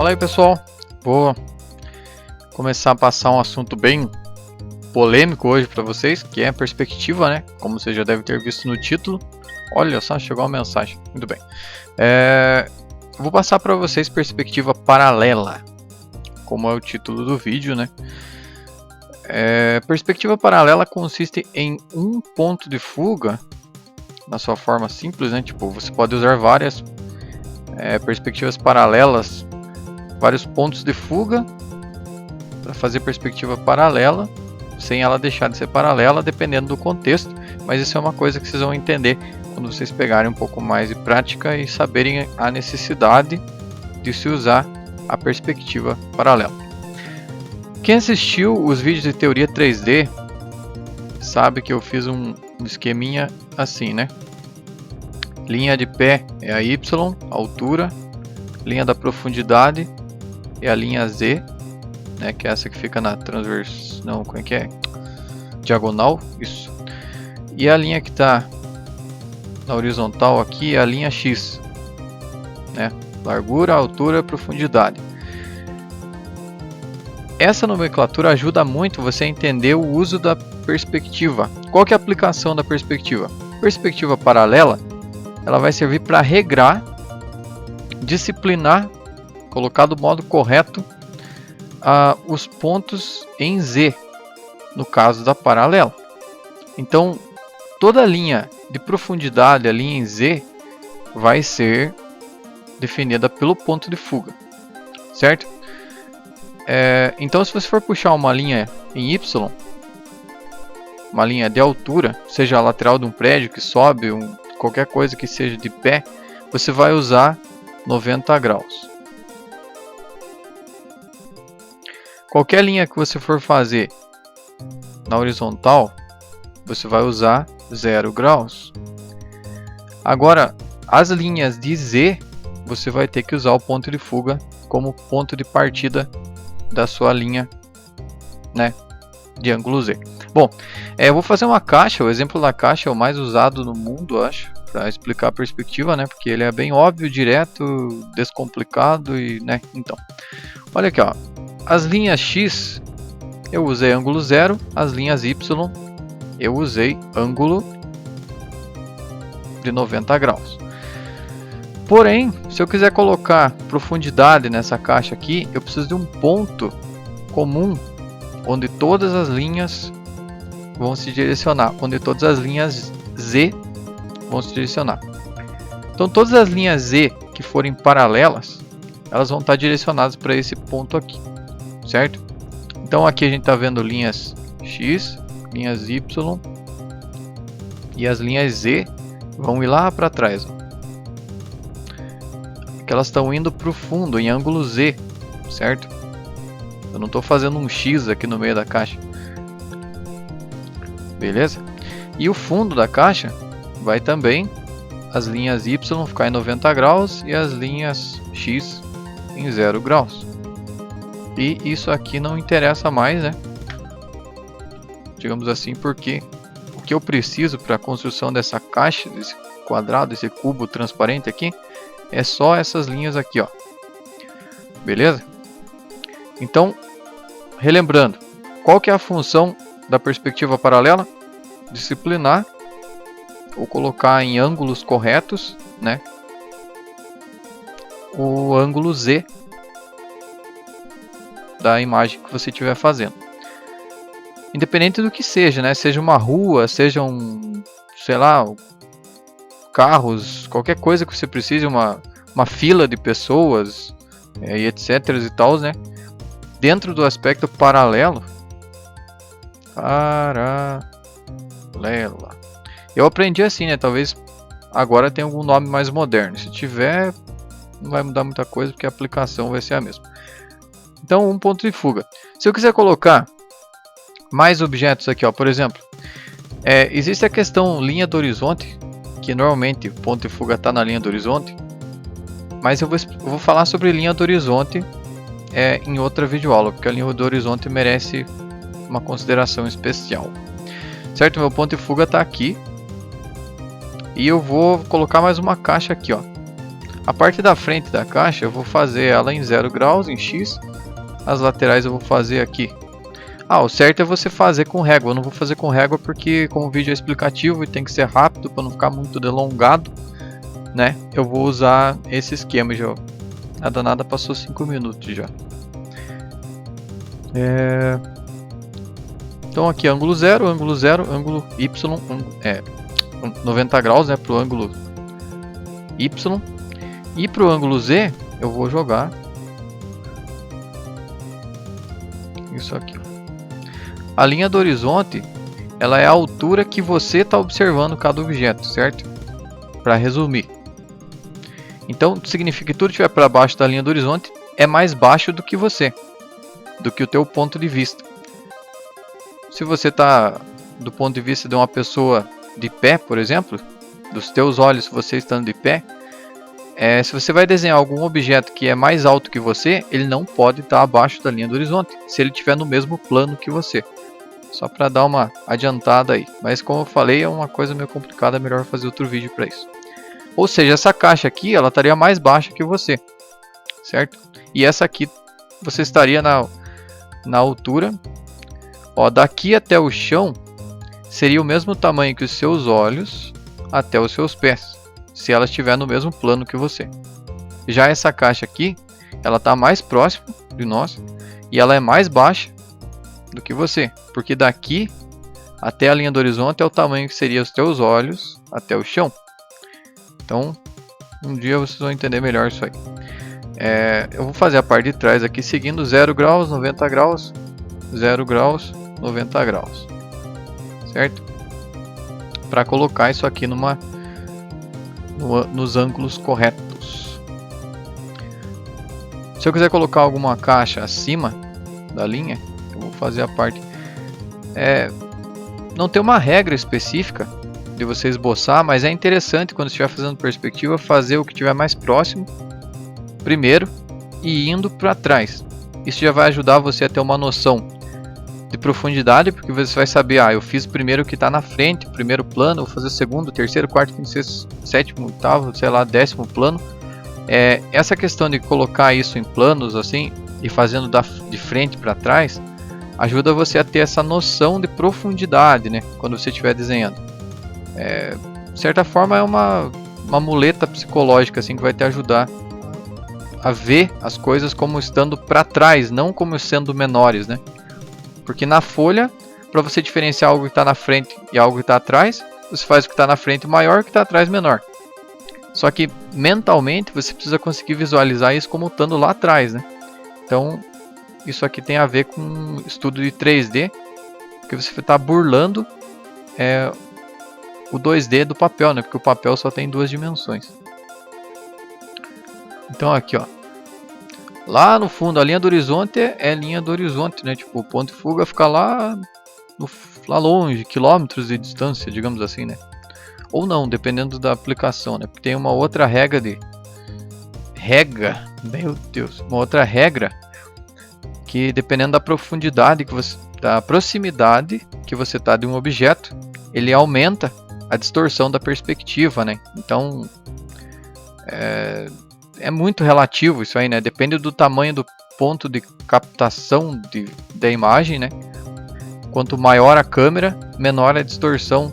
Fala aí, pessoal, vou começar a passar um assunto bem polêmico hoje para vocês, que é a perspectiva, né? Como você já deve ter visto no título. Olha só, chegou uma mensagem, muito bem. Vou passar para vocês perspectiva paralela, como é o título do vídeo, né? Perspectiva paralela consiste em um ponto de fuga, na sua forma simples, né? Tipo, você pode usar várias perspectivas paralelas, vários pontos de fuga para fazer perspectiva paralela, sem ela deixar de ser paralela, dependendo do contexto. Mas isso é uma coisa que vocês vão entender quando vocês pegarem um pouco mais de prática e saberem a necessidade de se usar a perspectiva paralela. Quem assistiu os vídeos de teoria 3D sabe que eu fiz um esqueminha assim, né? Linha de pé é a Y, a altura. Linha da profundidade é a linha Z, né? Que é essa que fica na transverso, não, como é que é? Diagonal, isso. E a linha que está na horizontal aqui é a linha X, né? Largura, altura, profundidade. Essa nomenclatura ajuda muito você a entender o uso da perspectiva. Qual que é a aplicação da perspectiva? Perspectiva paralela, ela vai servir para regrar, disciplinar, colocar do modo correto os pontos em Z, no caso da paralela. Então, toda linha de profundidade, a linha em Z, vai ser definida pelo ponto de fuga, certo? Então, se você for puxar uma linha em Y, uma linha de altura, seja a lateral de um prédio que sobe, qualquer coisa que seja de pé, você vai usar 90 graus. Qualquer linha que você for fazer na horizontal, você vai usar 0 graus. Agora, as linhas de Z, você vai ter que usar o ponto de fuga como ponto de partida da sua linha, né, de ângulo Z. Bom, eu vou fazer uma caixa. O exemplo da caixa é o mais usado no mundo, eu acho, para explicar a perspectiva, né, porque ele é bem óbvio, direto, descomplicado e, né, então. Olha aqui, ó. As linhas X eu usei ângulo 0, as linhas Y eu usei ângulo de 90 graus. Porém, se eu quiser colocar profundidade nessa caixa aqui, eu preciso de um ponto comum onde todas as linhas vão se direcionar, onde todas as linhas Z vão se direcionar. Então, todas as linhas Z que forem paralelas, elas vão estar direcionadas para esse ponto aqui, certo? Então, aqui a gente está vendo linhas X, linhas Y e as linhas Z vão ir lá para trás, ó. Que elas estão indo para o fundo em ângulo Z, certo? Eu não estou fazendo um X aqui no meio da caixa, beleza? E o fundo da caixa vai também as linhas Y ficar em 90 graus e as linhas X em 0 graus. E isso aqui não interessa mais, né? Digamos assim, porque o que eu preciso para a construção dessa caixa, desse quadrado, desse cubo transparente aqui, é só essas linhas aqui, ó. Beleza? Então, relembrando, qual que é a função da perspectiva paralela? Disciplinar ou colocar em ângulos corretos, né, o ângulo Z da imagem que você estiver fazendo. Independente do que seja, né? Seja uma rua, seja sei lá, carros, qualquer coisa que você precise, uma fila de pessoas, e etc e tal, né? Dentro do aspecto paralelo, paralela. Eu aprendi assim, né? Talvez agora tenha algum nome mais moderno. Se tiver, não vai mudar muita coisa, porque a aplicação vai ser a mesma. Então, um ponto de fuga. Se eu quiser colocar mais objetos aqui, ó, por exemplo, existe a questão linha do horizonte, que normalmente o ponto de fuga está na linha do horizonte, mas eu vou falar sobre linha do horizonte em outra videoaula, porque a linha do horizonte merece uma consideração especial, certo? Meu ponto de fuga está aqui e eu vou colocar mais uma caixa aqui, ó. A parte da frente da caixa eu vou fazer ela em 0 graus, em X. As laterais eu vou fazer aqui. O certo é você fazer com régua. Eu não vou fazer com régua porque como o vídeo é explicativo e tem que ser rápido para não ficar muito delongado, né? Eu vou usar esse esquema já. A danada passou 5 minutos já. Então aqui ângulo 0, ângulo Y, 90 graus, né, para o ângulo Y. E para o ângulo Z eu vou jogar isso aqui. A linha do horizonte, ela é a altura que você está observando cada objeto, certo? Para resumir. Então significa que tudo que estiver para baixo da linha do horizonte é mais baixo do que você, do que o teu ponto de vista. Se você está do ponto de vista de uma pessoa de pé, por exemplo, dos teus olhos, você estando de pé, se você vai desenhar algum objeto que é mais alto que você, ele não pode estar abaixo da linha do horizonte, se ele estiver no mesmo plano que você. Só para dar uma adiantada aí. Mas como eu falei, é uma coisa meio complicada, é melhor fazer outro vídeo para isso. Ou seja, essa caixa aqui, ela estaria mais baixa que você, certo? E essa aqui, você estaria na altura, daqui até o chão, seria o mesmo tamanho que os seus olhos até os seus pés, se ela estiver no mesmo plano que você. Já essa caixa aqui, ela está mais próxima de nós e ela é mais baixa do que você, porque daqui até a linha do horizonte é o tamanho que seria os teus olhos até o chão. Então, um dia vocês vão entender melhor isso aí. Eu vou fazer a parte de trás aqui seguindo 0 graus, 90 graus, 0 graus, 90 graus, certo? Para colocar isso aqui nos ângulos corretos. Se eu quiser colocar alguma caixa acima da linha, eu vou fazer a parte. Não tem uma regra específica de você esboçar, mas é interessante quando estiver fazendo perspectiva fazer o que estiver mais próximo primeiro e indo para trás. Isso já vai ajudar você a ter uma noção de profundidade, porque você vai saber, eu fiz primeiro o que está na frente, primeiro plano, vou fazer o segundo, terceiro, quarto, quinto, sexto, sétimo, oitavo, sei lá, 10º plano. Essa questão de colocar isso em planos assim e fazendo de frente para trás ajuda você a ter essa noção de profundidade, né, quando você estiver desenhando. De certa forma é uma muleta psicológica assim, que vai te ajudar a ver as coisas como estando para trás, não como sendo menores, né? Porque na folha, para você diferenciar algo que está na frente e algo que está atrás, você faz o que está na frente maior e o que está atrás menor. Só que mentalmente você precisa conseguir visualizar isso como estando lá atrás, né? Então isso aqui tem a ver com estudo de 3D, porque você está burlando o 2D do papel, né? Porque o papel só tem 2 dimensões. Então aqui, lá no fundo, a linha do horizonte é linha do horizonte, né? Tipo, o ponto de fuga fica lá longe, quilômetros de distância, digamos assim, né? Ou não, dependendo da aplicação, né? Porque tem uma outra regra meu Deus, uma outra regra que dependendo da profundidade da proximidade que você está de um objeto, ele aumenta a distorção da perspectiva, né? Então, é muito relativo isso aí, né? Depende do tamanho do ponto de captação da imagem, né? Quanto maior a câmera, menor a distorção.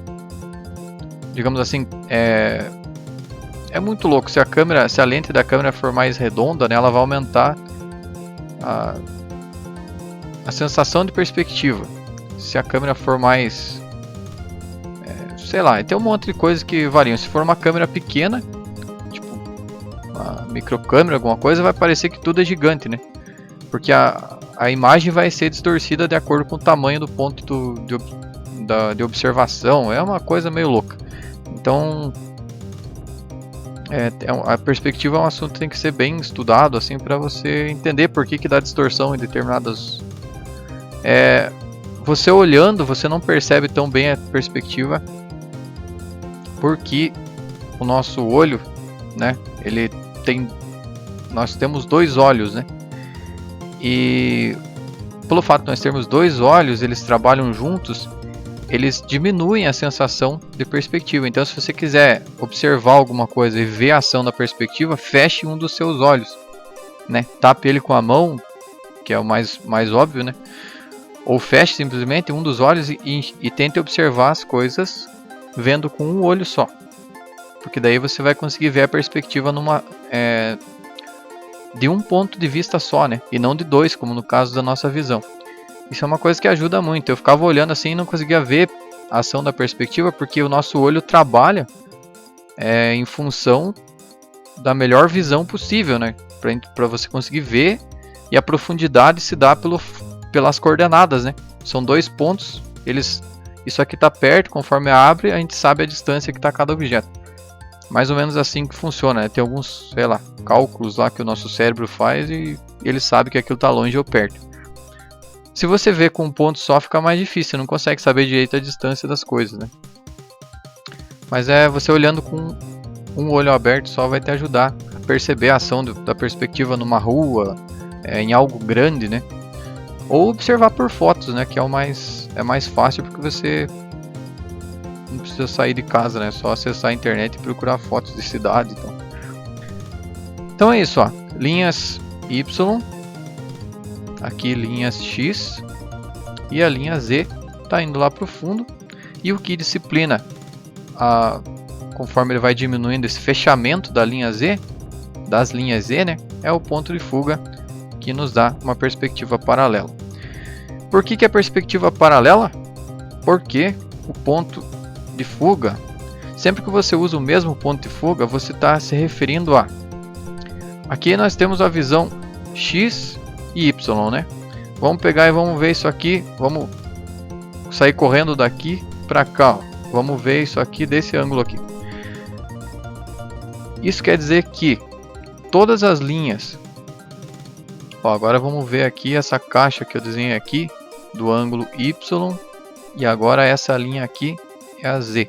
Digamos assim, é muito louco. Se a lente da câmera for mais redonda, né, ela vai aumentar a sensação de perspectiva. Se a câmera for mais, sei lá, tem um monte de coisas que variam. Se for uma câmera pequena, microcâmera, alguma coisa, vai parecer que tudo é gigante, né? Porque a imagem vai ser distorcida de acordo com o tamanho do ponto de observação. É uma coisa meio louca. Então, a perspectiva é um assunto que tem que ser bem estudado, assim, para você entender por que dá distorção em determinadas. Você olhando, você não percebe tão bem a perspectiva, porque o nosso olho, né? Nós temos 2 olhos, né? E pelo fato de nós termos 2 olhos, eles trabalham juntos eles diminuem a sensação de perspectiva. Então, se você quiser observar alguma coisa e ver a ação da perspectiva, feche um dos seus olhos, né? Tape ele com a mão, que é o mais óbvio, né? Ou feche simplesmente um dos olhos e tente observar as coisas vendo com um olho só. Porque daí você vai conseguir ver a perspectiva de um ponto de vista só, né? E não de dois, como no caso da nossa visão. Isso é uma coisa que ajuda muito. Eu ficava olhando assim e não conseguia ver a ação da perspectiva, porque o nosso olho trabalha em função da melhor visão possível, né? Para você conseguir ver, e a profundidade se dá pelas coordenadas, né? São 2 pontos, isso aqui está perto, conforme abre, a gente sabe a distância que está cada objeto. Mais ou menos assim que funciona, né? Tem alguns, sei lá, cálculos lá que o nosso cérebro faz e ele sabe que aquilo está longe ou perto. Se você vê com um ponto só, fica mais difícil, você não consegue saber direito a distância das coisas, né? Mas você olhando com um olho aberto só vai te ajudar a perceber a ação da perspectiva numa rua, em algo grande, né? Ou observar por fotos, né? Que é mais fácil, porque você não precisa sair de casa, né? Só acessar a internet e procurar fotos de cidade. Então é isso, ó. Linhas Y, aqui linhas X e a linha Z está indo lá para o fundo. E o que disciplina, conforme ele vai diminuindo esse fechamento da linha Z, das linhas Z, né? É o ponto de fuga que nos dá uma perspectiva paralela. Por que a perspectiva paralela? Porque o ponto de fuga, sempre que você usa o mesmo ponto de fuga, você está se referindo a... Aqui nós temos a visão X e Y, né? Vamos pegar e vamos ver isso aqui. Vamos sair correndo daqui para cá, ó. Vamos ver isso aqui desse ângulo aqui. Isso quer dizer que todas as linhas... Ó, agora vamos ver aqui essa caixa que eu desenhei aqui do ângulo Y, e agora essa linha aqui é a Z,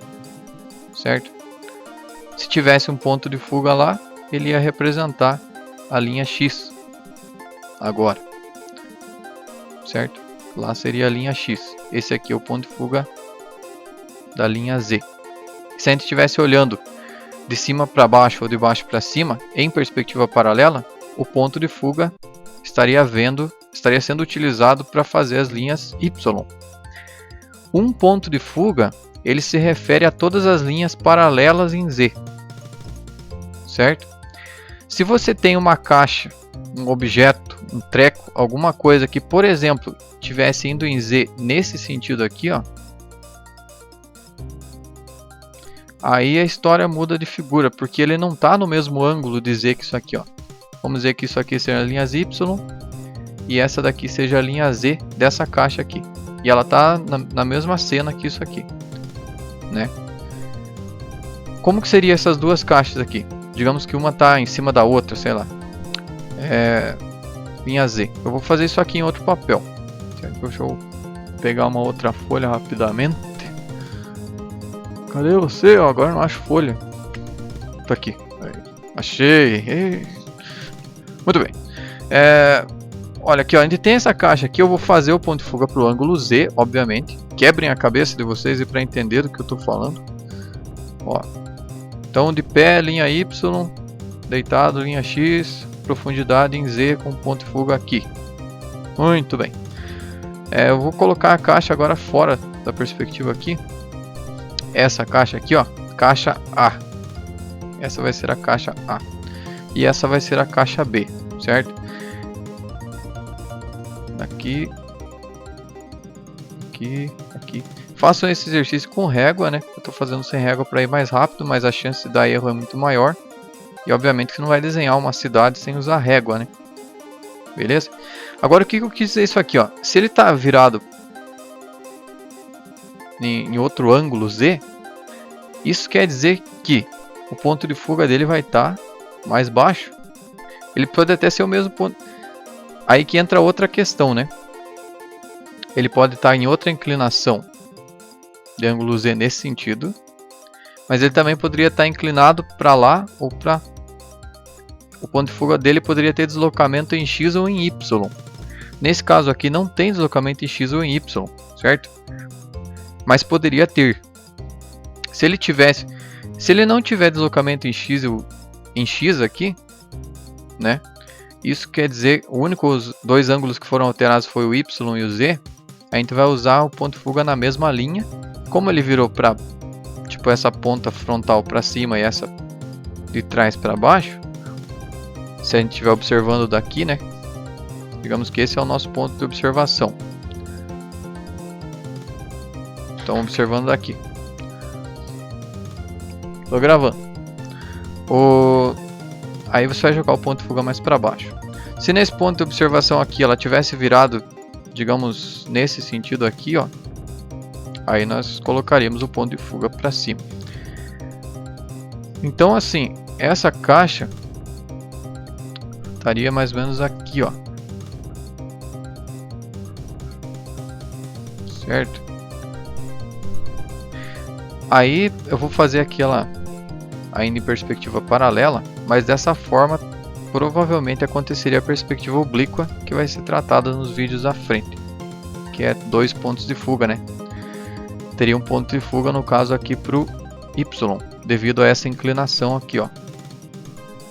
certo? Se tivesse um ponto de fuga lá, ele ia representar a linha X agora, certo? Lá seria a linha X. Esse aqui é o ponto de fuga da linha Z. Se a gente estivesse olhando de cima para baixo ou de baixo para cima, em perspectiva paralela, o ponto de fuga estaria sendo utilizado para fazer as linhas Y. Um ponto de fuga, ele se refere a todas as linhas paralelas em Z, certo? Se você tem uma caixa, um objeto, um treco, alguma coisa que, por exemplo, estivesse indo em Z nesse sentido aqui, ó, aí a história muda de figura, porque ele não está no mesmo ângulo de Z que isso aqui, ó. Vamos dizer que isso aqui seja a linha Y e essa daqui seja a linha Z dessa caixa aqui. E ela está na mesma cena que isso aqui, né? Como que seria essas duas caixas aqui? Digamos que uma está em cima da outra, sei lá. Linha Z. Eu vou fazer isso aqui em outro papel. Certo? Deixa eu pegar uma outra folha rapidamente. Cadê você? Oh, agora não acho folha. Tá aqui. Achei. Muito bem. Olha aqui, ó, a gente tem essa caixa aqui. Eu vou fazer o ponto de fuga para o ângulo Z, obviamente. Quebrem a cabeça de vocês e para entender do que eu estou falando. Ó. Então, de pé, linha Y, deitado, linha X, profundidade em Z com ponto de fuga aqui. Muito bem. Eu vou colocar a caixa agora fora da perspectiva aqui. Essa caixa aqui, ó, caixa A. Essa vai ser a caixa A. E essa vai ser a caixa B, certo? Aqui. Aqui. Aqui. Façam esse exercício com régua, né? Eu estou fazendo sem régua para ir mais rápido, mas a chance de dar erro é muito maior. E obviamente você não vai desenhar uma cidade sem usar régua, né? Beleza? Agora o que eu quis dizer isso aqui, ó? Se ele está virado em outro ângulo Z, isso quer dizer que o ponto de fuga dele vai estar mais baixo. Ele pode até ser o mesmo ponto. Aí que entra outra questão, né? Ele pode estar em outra inclinação de ângulo Z nesse sentido, mas ele também poderia estar inclinado para lá ou para... O ponto de fuga dele poderia ter deslocamento em X ou em Y. Nesse caso aqui não tem deslocamento em X ou em Y, certo? mas poderia ter. Se ele não tiver deslocamento em X aqui, né? Isso quer dizer, os únicos dois ângulos que foram alterados foi o Y e o Z. A gente vai usar o ponto de fuga na mesma linha. Como ele virou para tipo essa ponta frontal para cima e essa de trás para baixo, se a gente estiver observando daqui, né? Digamos que esse é o nosso ponto de observação. Então, observando daqui. Estou gravando. Aí você vai jogar o ponto de fuga mais para baixo. Se nesse ponto de observação aqui ela tivesse virado, digamos, nesse sentido aqui, ó, aí nós colocaríamos o ponto de fuga para cima. Então, assim, essa caixa estaria mais ou menos aqui, ó. Certo? Aí eu vou fazer aquela ainda em perspectiva paralela, mas dessa forma provavelmente aconteceria a perspectiva oblíqua, que vai ser tratada nos vídeos à frente, que é 2 pontos de fuga, né? Teria um ponto de fuga no caso aqui para o Y, devido a essa inclinação aqui, ó.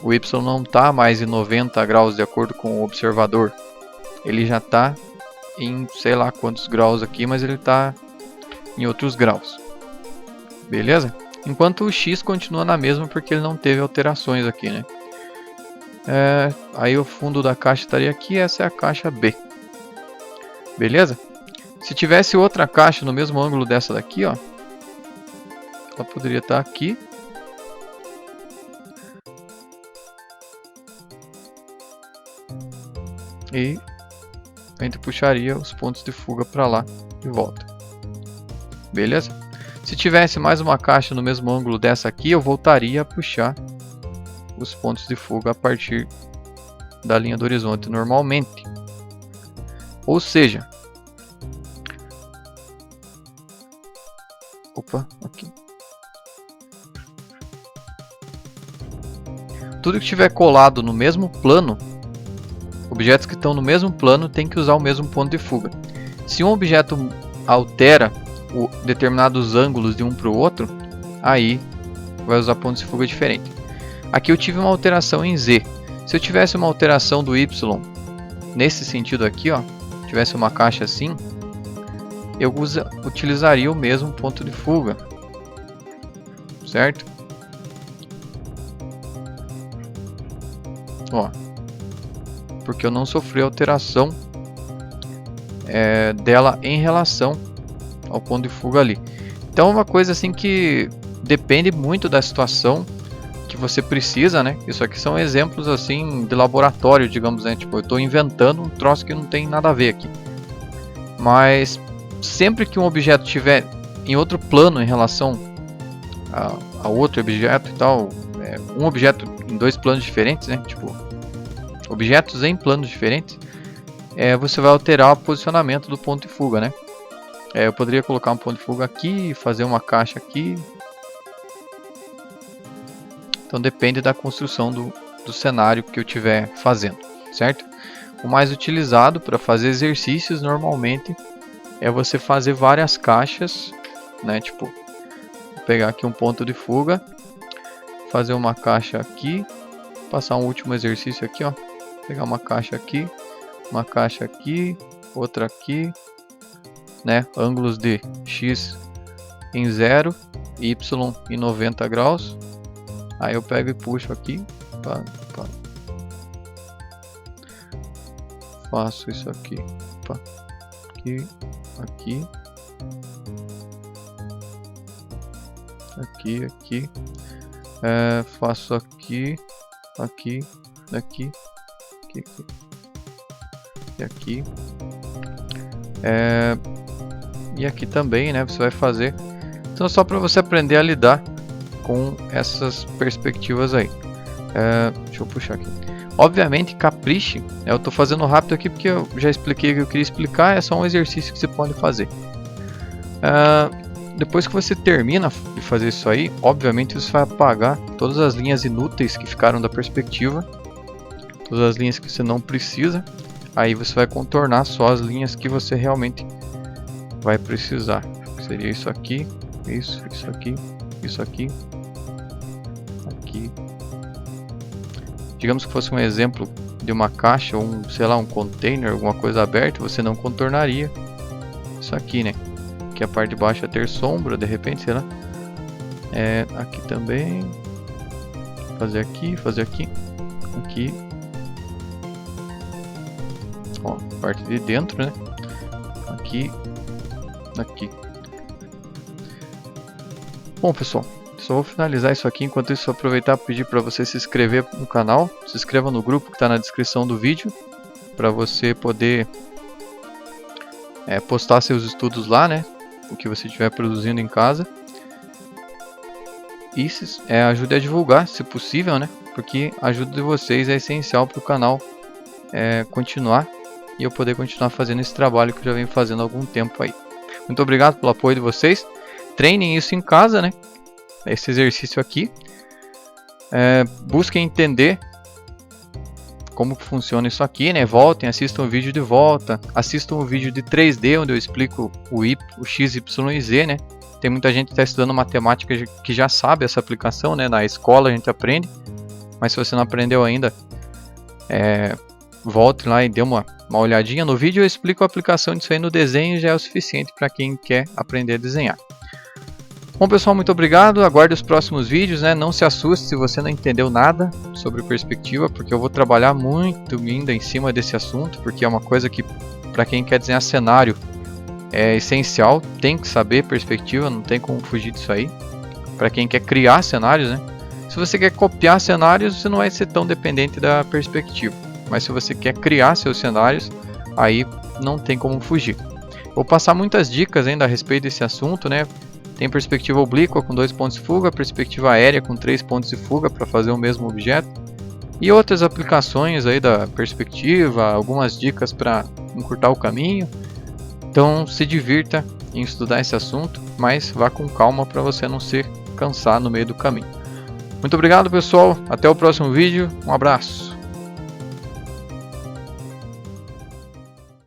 O Y não está mais em 90 graus de acordo com o observador, ele já está em sei lá quantos graus aqui, mas ele está em outros graus. Beleza? Enquanto o X continua na mesma porque ele não teve alterações aqui, né? Aí o fundo da caixa estaria aqui, essa é a caixa B. Beleza? Se tivesse outra caixa no mesmo ângulo dessa daqui, ó, ela poderia estar aqui. E a gente puxaria os pontos de fuga para lá de volta. Beleza? Se tivesse mais uma caixa no mesmo ângulo dessa aqui, eu voltaria a puxar os pontos de fuga a partir da linha do horizonte normalmente. Ou seja, aqui. Tudo que estiver colado no mesmo plano, objetos que estão no mesmo plano tem que usar o mesmo ponto de fuga. Se um objeto altera determinados ângulos de um para o outro, aí vai usar pontos de fuga diferente. Aqui eu tive uma alteração em Z. Se eu tivesse uma alteração do Y nesse sentido aqui, ó, tivesse uma caixa assim, eu utilizaria o mesmo ponto de fuga, certo? Ó, porque eu não sofri alteração dela em relação ao ponto de fuga ali. Então é uma coisa assim que depende muito da situação que você precisa, né? Isso aqui são exemplos assim de laboratório, digamos, né? Tipo, eu estou inventando um troço que não tem nada a ver aqui. Mas sempre que um objeto estiver em outro plano em relação a outro objeto e tal, um objeto em dois planos diferentes, né? Tipo, objetos em planos diferentes, você vai alterar o posicionamento do ponto de fuga, né? Eu poderia colocar um ponto de fuga aqui, fazer uma caixa aqui. Então depende da construção do cenário que eu estiver fazendo, certo? O mais utilizado para fazer exercícios normalmente é você fazer várias caixas, né? Tipo, vou pegar aqui um ponto de fuga, fazer uma caixa aqui, passar um último exercício aqui, ó. Pegar uma caixa aqui, outra aqui, né? Ângulos de X em 0, Y em 90 graus. Aí eu pego e puxo aqui, faço isso aqui, aqui, faço aqui, e aqui, e aqui também, né? Você vai fazer. Então só para você aprender a lidar com essas perspectivas aí. Deixa eu puxar aqui. Obviamente, capriche. Eu estou fazendo rápido aqui porque eu já expliquei o que eu queria explicar. É só um exercício que você pode fazer. Depois que você termina de fazer isso aí, obviamente você vai apagar todas as linhas inúteis que ficaram da perspectiva, todas as linhas que você não precisa. Aí você vai contornar só as linhas que você realmente vai precisar. seria isso aqui, isso aqui, isso aqui, aqui. Digamos que fosse um exemplo de uma caixa ou sei lá, um container, alguma coisa aberta, você não contornaria isso aqui, né? Que a parte de baixo é ter sombra, de repente, sei lá. Aqui também. Fazer aqui, aqui. Ó, parte de dentro, né? Aqui, aqui. Bom, pessoal, só vou finalizar isso aqui. Enquanto isso, aproveitar para pedir para você se inscrever no canal, se inscreva no grupo que está na descrição do vídeo, para você poder postar seus estudos lá, né? O que você estiver produzindo em casa. E ajude a divulgar, se possível, né? Porque a ajuda de vocês é essencial para o canal continuar e eu poder continuar fazendo esse trabalho que eu já venho fazendo há algum tempo aí. Muito obrigado pelo apoio de vocês. Treinem isso em casa, né? Esse exercício aqui. Busquem entender como que funciona isso aqui, né? Voltem, assistam o vídeo de volta. Assistam o vídeo de 3D, onde eu explico o X, Y e Z, né? Tem muita gente que está estudando matemática que já sabe essa aplicação, né? Na escola a gente aprende. Mas se você não aprendeu ainda, volte lá e dê uma olhadinha no vídeo. Eu explico a aplicação disso aí no desenho, já é o suficiente para quem quer aprender a desenhar. Bom, pessoal, muito obrigado. Aguarde os próximos vídeos, né? Não se assuste se você não entendeu nada sobre perspectiva, porque eu vou trabalhar muito ainda em cima desse assunto, porque é uma coisa que, para quem quer desenhar cenário, é essencial. Tem que saber perspectiva, não tem como fugir disso aí. Para quem quer criar cenários, né? Se você quer copiar cenários, você não vai ser tão dependente da perspectiva. Mas se você quer criar seus cenários, aí não tem como fugir. Vou passar muitas dicas ainda a respeito desse assunto, né? Tem perspectiva oblíqua com 2 pontos de fuga, perspectiva aérea com 3 pontos de fuga para fazer o mesmo objeto. E outras aplicações aí da perspectiva, algumas dicas para encurtar o caminho. Então se divirta em estudar esse assunto, mas vá com calma para você não se cansar no meio do caminho. Muito obrigado, pessoal. Até o próximo vídeo. Um abraço.